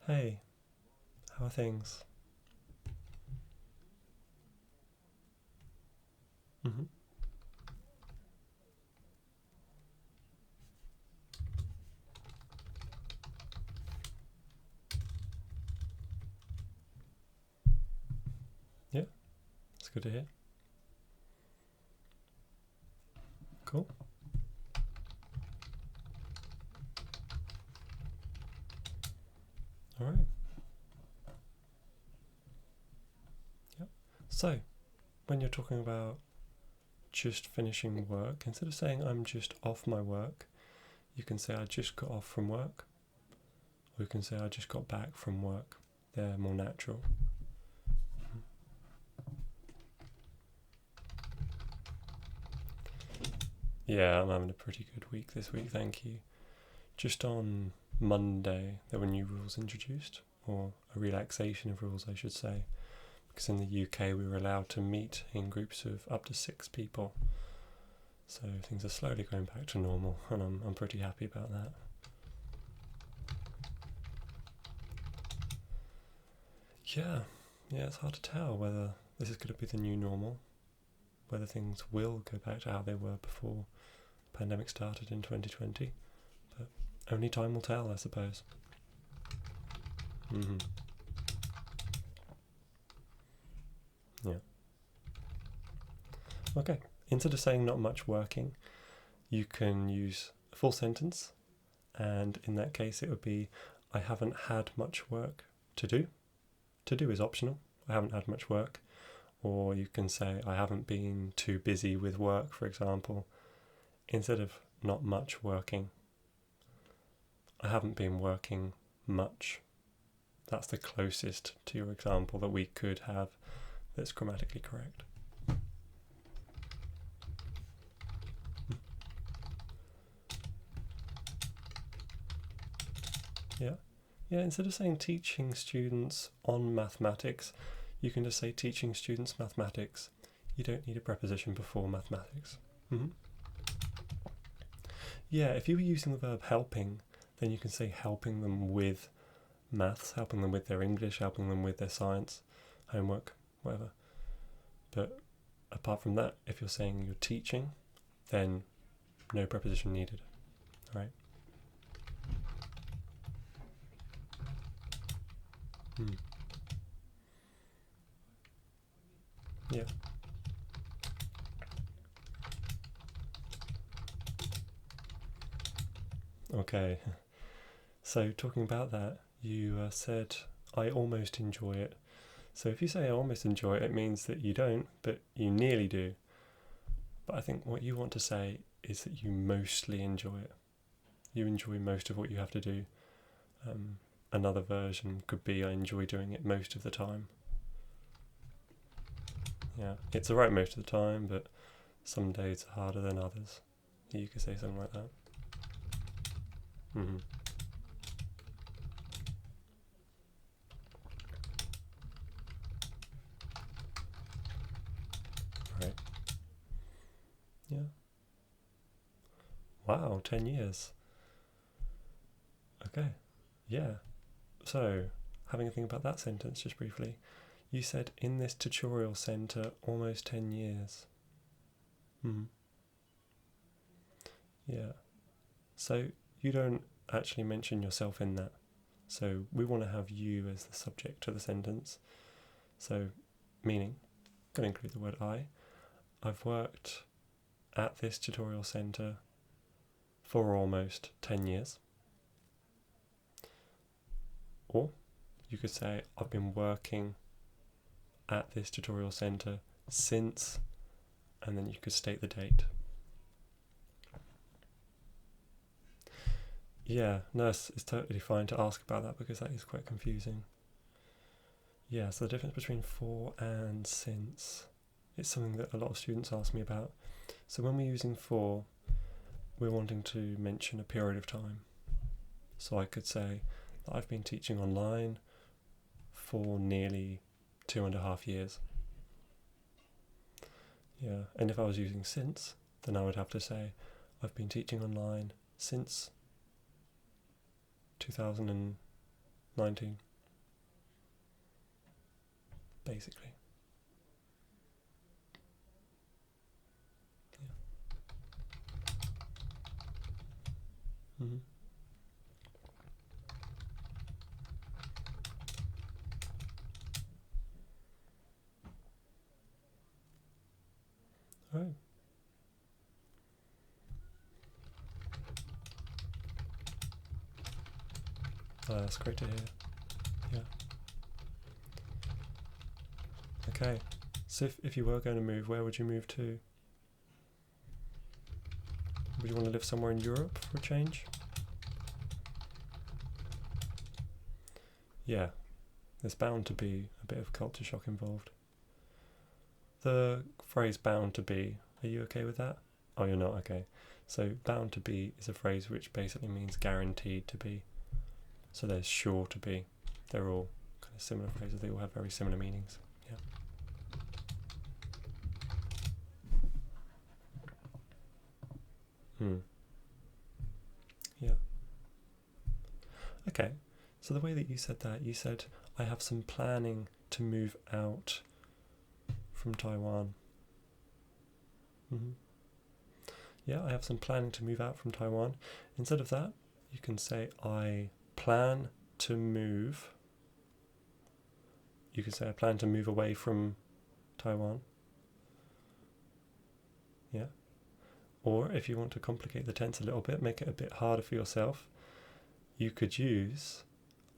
Hey, how are things? hmm Yeah, it's good to hear. Cool. All right. Yep. So, when you're talking about just finishing work, instead of saying I'm just off my work, you can say I just got off from work, or you can say I just got back from work. They're more natural. Yeah, I'm having a pretty good week this week, thank you. Just on Monday, there were new rules introduced, or a relaxation of rules, I should say, because in the UK we were allowed to meet in groups of up to 6 people. So things are slowly going back to normal, and I'm pretty happy about that. Yeah, yeah, it's hard to tell whether this is going to be the new normal, whether things will go back to how they were before the pandemic started in 2020. But only time will tell, I suppose. hmm Yeah. Okay. Instead of saying not much working, you can use a full sentence, and in that case, it would be I haven't had much work to do. To do is optional. I haven't had much work. Or you can say, I haven't been too busy with work, for example, instead of not much working. I haven't been working much. That's the closest to your example that we could have that's grammatically correct. Yeah. Yeah, instead of saying teaching students on mathematics, you can just say teaching students mathematics. You don't need a preposition before mathematics. hmm Yeah, if you were using the verb helping, then you can say helping them with maths, helping them with their English, helping them with their science, homework, whatever. But apart from that, if you're saying you're teaching, then no preposition needed, right? Mm. Yeah. Okay. So talking about that, you said I almost enjoy it. So if you say I almost enjoy it, it means that you don't, but you nearly do. But I think what you want to say is that you mostly enjoy it. You enjoy most of what you have to do. Um, Another version could be I enjoy doing it most of the time. Yeah, it's alright most of the time, but some days are harder than others. You could say something like that. hmm Right. Yeah. Wow, 10 years. Okay. Yeah. So, having a think about that sentence just briefly. You said in this tutorial centre almost 10 years. Hmm. Yeah. So, you don't actually mention yourself in that. So, we want to have you as the subject of the sentence. So, meaning, going to include the word I. I've worked at this tutorial centre for almost 10 years. Or you could say, I've been working at this tutorial centre since, and then you could state the date. Yeah, no, it's totally fine to ask about that because that is quite confusing. Yeah, so the difference between for and since, it's something that a lot of students ask me about. So when we're using for, we're wanting to mention a period of time. So I could say that I've been teaching online for nearly 2.5 years. Yeah, and if I was using since, then I would have to say I've been teaching online since 2000 19. Basically. Yeah. Mm-hmm. All right. That's great to hear. Yeah. Okay. So if you were going to move, where would you move to? Would you want to live somewhere in Europe for a change? Yeah. There's bound to be a bit of culture shock involved. The phrase bound to be, are you okay with that? Oh, you're not? Okay. So bound to be is a phrase which basically means guaranteed to be. So there's sure to be. They're all kind of similar phrases. They all have very similar meanings. Yeah. Yeah. Okay. So the way that you said that, you said, I have some planning to move out from Taiwan. Yeah, I have some planning to move out from Taiwan. Instead of that, you can say, I plan to move. You can say, I plan to move away from Taiwan. Yeah. Or if you want to complicate the tense a little bit, make it a bit harder for yourself, you could use,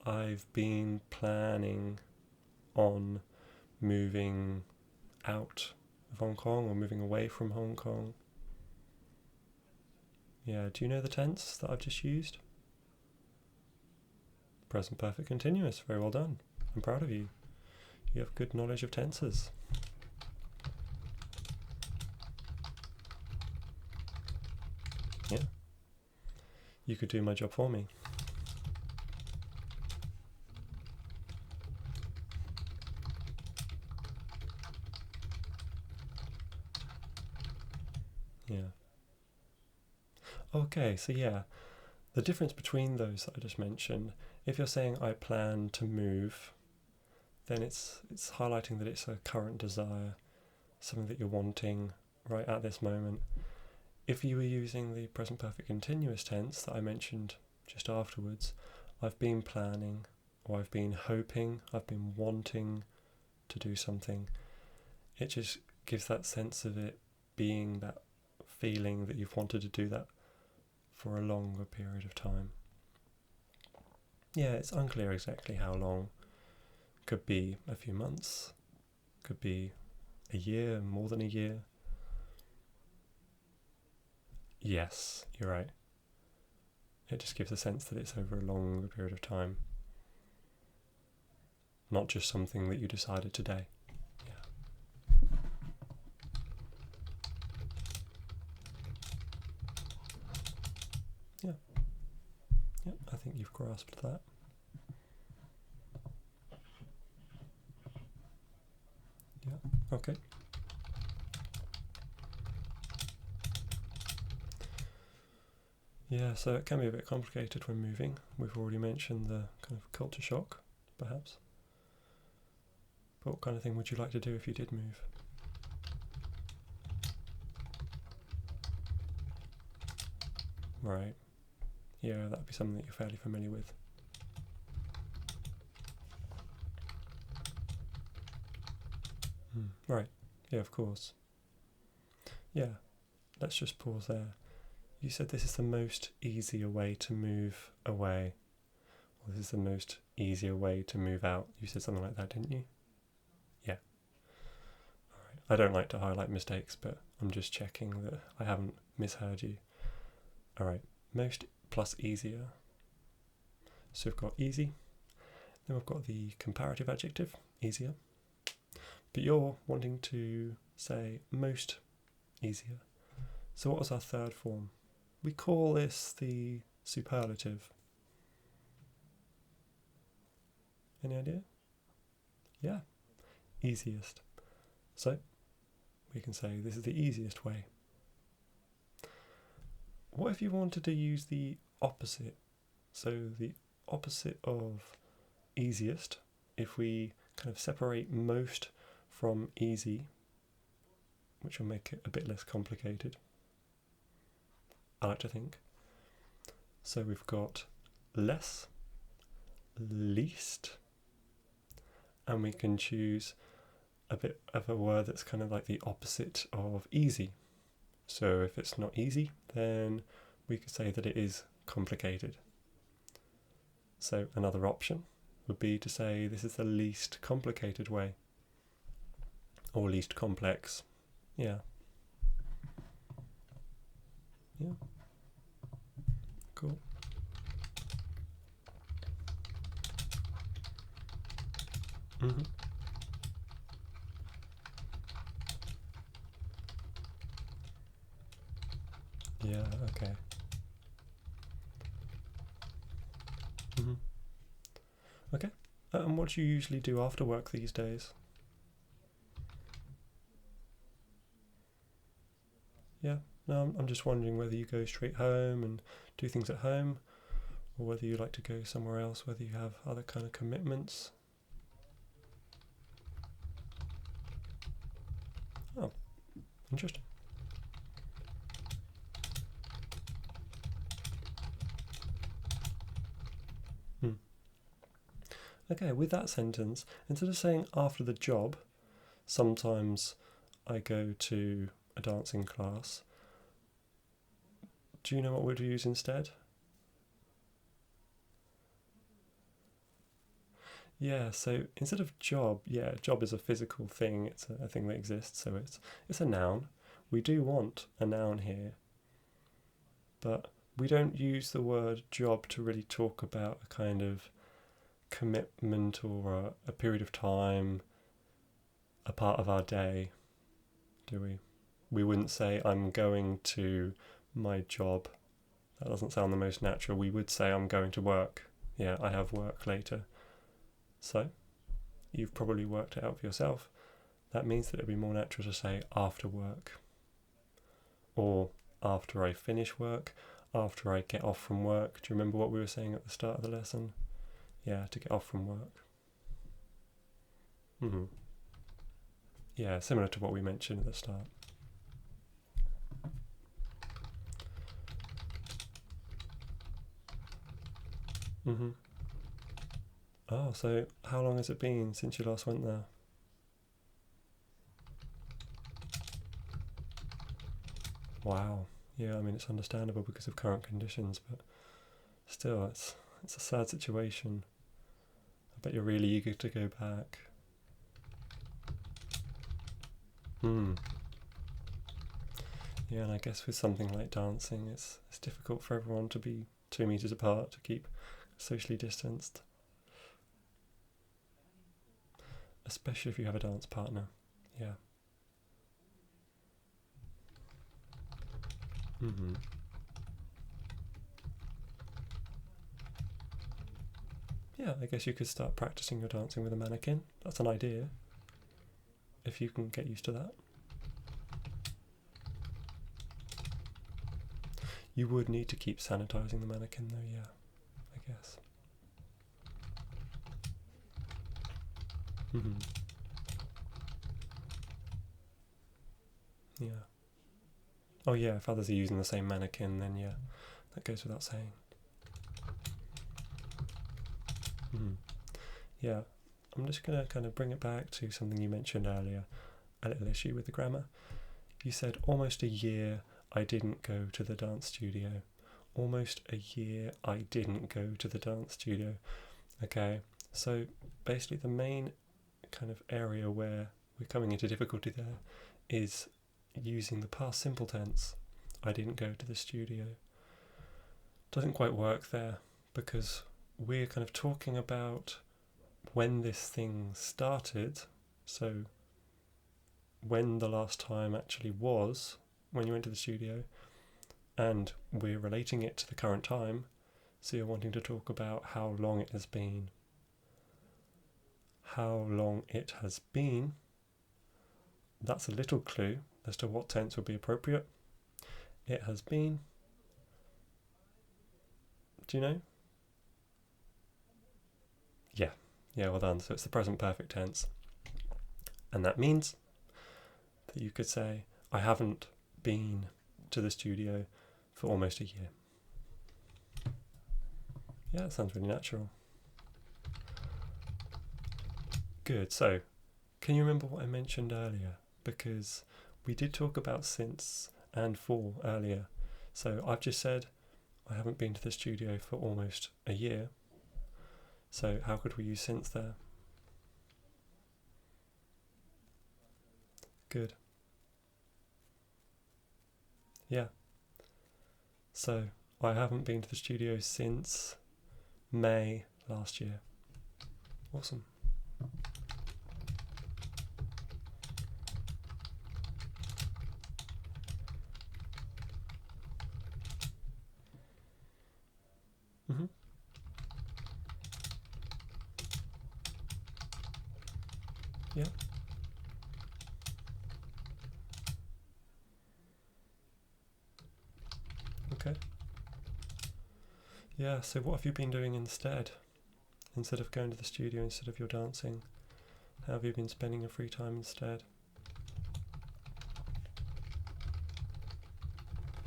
I've been planning on moving out of Hong Kong or moving away from Hong Kong. Yeah, do you know the tense that I've just used? Present perfect continuous. Very well done. I'm proud of you. You have good knowledge of tenses. Yeah. You could do my job for me. Yeah. Okay, so yeah, the difference between those that I just mentioned, if you're saying I plan to move, then it's highlighting that it's a current desire, something that you're wanting right at this moment. If you were using the present perfect continuous tense that I mentioned just afterwards, I've been planning, or I've been hoping, I've been wanting to do something, it just gives that sense of it being that feeling that you've wanted to do that for a longer period of time. Yeah, it's unclear exactly how long. Could be a few months, could be a year, more than a year. Yes, you're right. It just gives a sense that it's over a longer period of time, not just something that you decided today. Yeah. Yeah, I think you've grasped that. Yeah, okay. Yeah, so it can be a bit complicated when moving. We've already mentioned the kind of culture shock, perhaps. But what kind of thing would you like to do if you did move? Right. Yeah, that'd be something that you're fairly familiar with. Right. Yeah, of course. Yeah. Let's just pause there. You said this is the most easier way to move away. Or this is the most easier way to move out. You said something like that, didn't you? Yeah. Alright. I don't like to highlight mistakes, but I'm just checking that I haven't misheard you. Alright. Most plus easier. So we've got easy. Then we've got the comparative adjective, easier. But you're wanting to say most easier. So what was our third form? We call this the superlative. Any idea? Yeah, easiest. So we can say this is the easiest way. What if you wanted to use the opposite? So the opposite of easiest if we kind of separate most from easy, which will make it a bit less complicated, I like to think. So we've got less, least, and we can choose a bit of a word that's kind of like the opposite of easy. So if it's not easy, then we could say that it is complicated. So another option would be to say this is the least complicated way, or least complex. Yeah. Cool. Yeah, okay. Okay. And what do you usually do after work these days? Yeah. No, I'm just wondering whether you go straight home and do things at home, or whether you like to go somewhere else, whether you have other kind of commitments. Oh, interesting. Okay, with that sentence, instead of saying after the job, sometimes I go to a dancing class. Do you know what we'd use instead? Yeah, so instead of job, job is a physical thing, it's a thing that exists, so it's a noun. We do want a noun here, but we don't use the word job to really talk about a kind of commitment or a period of time, a part of our day, do we? We wouldn't say I'm going to my job. That doesn't sound the most natural. We would say I'm going to work. Yeah, I have work later. So, you've probably worked it out for yourself. That means that it'd be more natural to say after work, or after I finish work, after I get off from work. Do you remember what we were saying at the start of the lesson? Yeah, to get off from work. Yeah, similar to what we mentioned at the start. Oh, so how long has it been since you last went there? Wow. Yeah, I mean, it's understandable because of current conditions, but still, it's a sad situation. I bet you're really eager to go back. Yeah, and I guess with something like dancing, it's difficult for everyone to be 2 meters apart, to keep socially distanced. Especially if you have a dance partner. Yeah. Yeah, I guess you could start practicing your dancing with a mannequin. That's an idea, if you can get used to that. You would need to keep sanitizing the mannequin though, yeah, I guess. Yeah. Oh yeah, if others are using the same mannequin, then yeah, that goes without saying. Yeah, I'm just going to kind of bring it back to something you mentioned earlier, a little issue with the grammar. You said almost a year I didn't go to the dance studio. Almost a year I didn't go to the dance studio. Okay, so basically the main kind of area where we're coming into difficulty there is using the past simple tense. I didn't go to the studio. Doesn't quite work there because we're kind of talking about when this thing started, so when the last time actually was when you went to the studio, and we're relating it to the current time, so you're wanting to talk about how long it has been. How long it has been, that's a little clue as to what tense would be appropriate. It has been. Do you know? Yeah, Yeah, well done. So it's the present perfect tense. And that means that you could say, I haven't been to the studio for almost a year. Yeah, that sounds really natural. Good. So, can you remember what I mentioned earlier? Because we did talk about since and for earlier. So I've just said I haven't been to the studio for almost a year. So how could we use since there? Good. Yeah. So I haven't been to the studio since May last year. Awesome. Mm-hmm. Yeah. Okay. Yeah, so what have you been doing instead? Instead of going to the studio, instead of your dancing, how have you been spending your free time instead?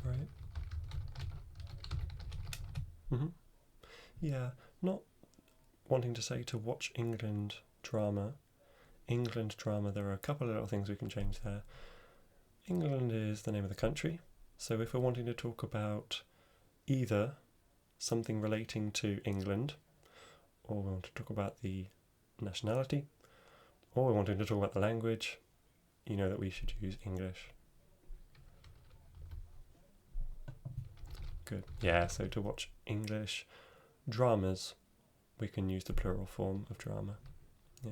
Right. Mm-hmm. Yeah, not wanting to say to watch England drama. England drama, there are a couple of little things we can change there. England is the name of the country, so if we're wanting to talk about either something relating to England, or we want to talk about the nationality, or we're wanting to talk about the language, you know that we should use English. Good. Yeah, so to watch English dramas, we can use the plural form of drama. Yeah.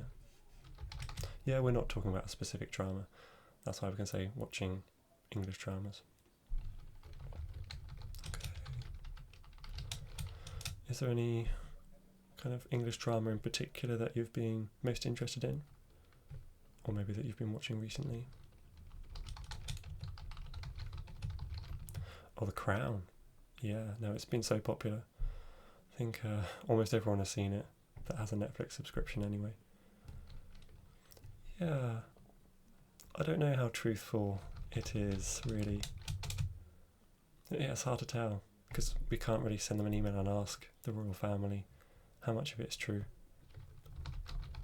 Yeah, we're not talking about a specific drama. That's why we can say watching English dramas. Okay. Is there any kind of English drama in particular that you've been most interested in? Or maybe that you've been watching recently? Oh, The Crown. Yeah, no, it's been so popular. I think almost everyone has seen it that has a Netflix subscription anyway. Yeah, I don't know how truthful it is, really. Yeah, it's hard to tell, because we can't really send them an email and ask the royal family how much of it's true.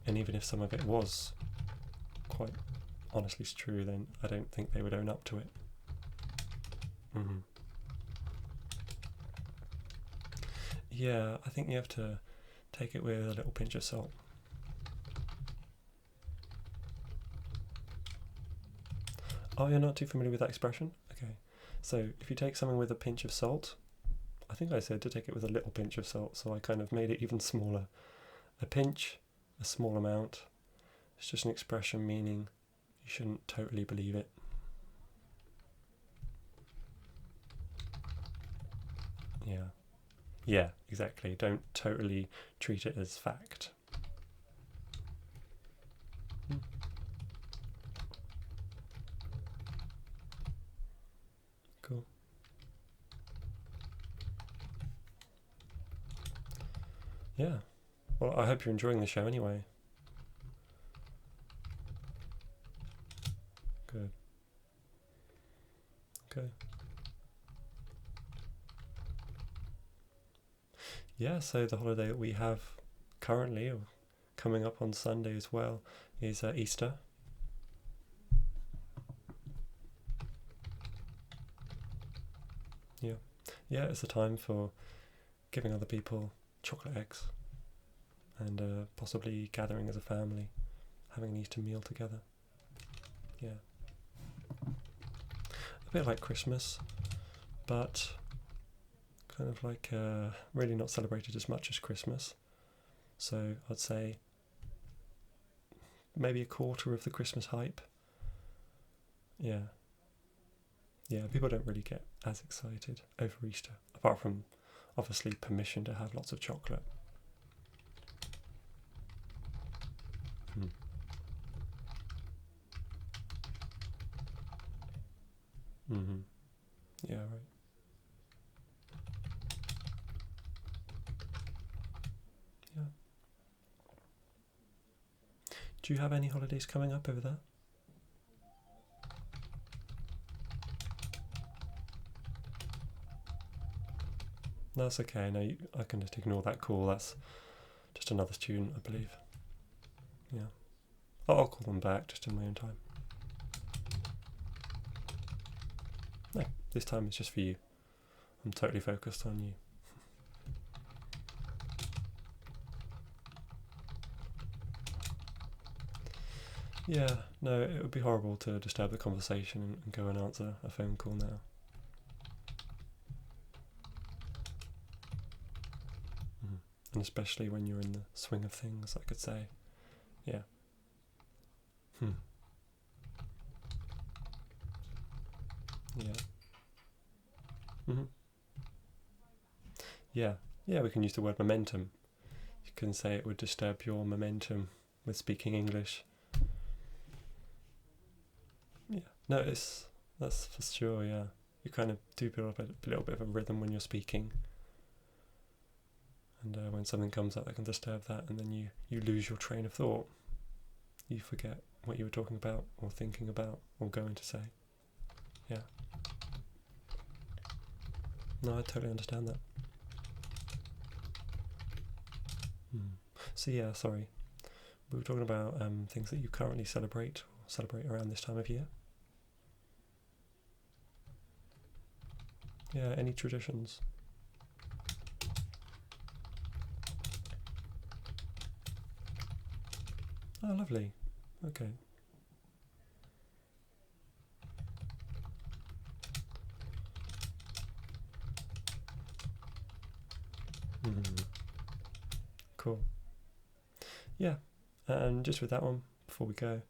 And even if some of it was quite honestly true, then I don't think they would own up to it. Mm-hmm. Yeah, I think you have to take it with a little pinch of salt. Oh, you're not too familiar with that expression? Okay. So if you take something with a pinch of salt, I think I said to take it with a little pinch of salt, so I kind of made it even smaller. A pinch, a small amount. It's just an expression meaning you shouldn't totally believe it. Yeah. Yeah, exactly. Don't totally treat it as fact. Hmm. Cool. Yeah. Well, I hope you're enjoying the show anyway. Good. Okay. Yeah, so the holiday that we have currently, or coming up on Sunday as well, is Easter. Yeah. Yeah, it's a time for giving other people chocolate eggs and possibly gathering as a family, having an Easter meal together. Yeah. A bit like Christmas, but kind of like really not celebrated as much as Christmas. So I'd say maybe a quarter of the Christmas hype. Yeah. Yeah, people don't really get as excited over Easter, apart from obviously permission to have lots of chocolate. Hmm. Mm-hmm. Yeah, right. Yeah. Do you have any holidays coming up over there? That's okay. No, I can just ignore that call. That's just another student, I believe. Yeah. I'll call them back just in my own time. No, this time it's just for you. I'm totally focused on you. Yeah, no, it would be horrible to disturb the conversation and go and answer a phone call now. And especially when you're in the swing of things, I could say. Yeah. Yeah. Yeah. Yeah, we can use the word momentum. You can say it would disturb your momentum with speaking English. Yeah. No, that's for sure, yeah. You kind of do build up a little bit of a rhythm when you're speaking. And when something comes up that can disturb that, and then you lose your train of thought. You forget what you were talking about, or thinking about, or going to say. Yeah. No, I totally understand that. So yeah, sorry. We were talking about things that you currently celebrate around this time of year. Yeah, any traditions? Oh, lovely. Okay. Cool. Yeah, and just with that one, before we go,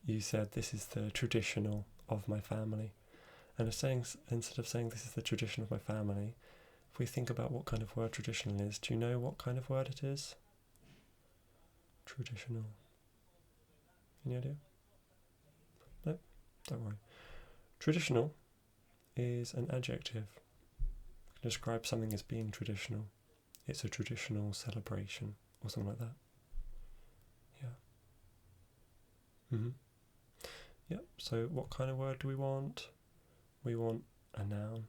you said this is the traditional of my family. And instead of saying this is the tradition of my family, if we think about what kind of word traditional is, do you know what kind of word it is? Traditional. Any idea? No? Don't worry. Traditional is an adjective. To describe something as being traditional. It's a traditional celebration or something like that. Yeah. Yep, so what kind of word do we want? We want a noun.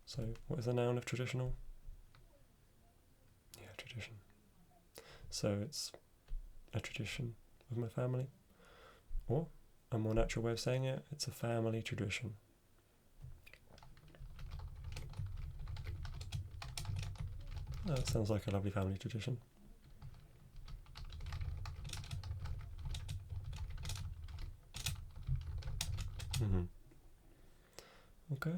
So what is the noun of traditional? Yeah, tradition. So it's a tradition of my family. Or a more natural way of saying it, it's a family tradition. Oh, that sounds like a lovely family tradition. Okay.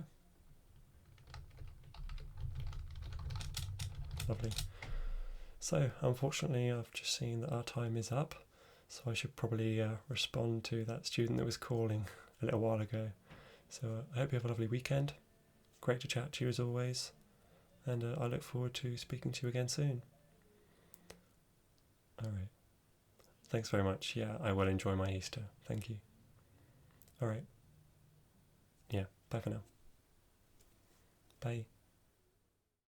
Lovely. So, unfortunately, I've just seen that our time is up, so I should probably respond to that student that was calling a little while ago. So, I hope you have a lovely weekend. Great to chat to you as always, and I look forward to speaking to you again soon. Alright. Thanks very much. Yeah, I will enjoy my Easter. Thank you. Alright. Yeah, bye for now. Bye.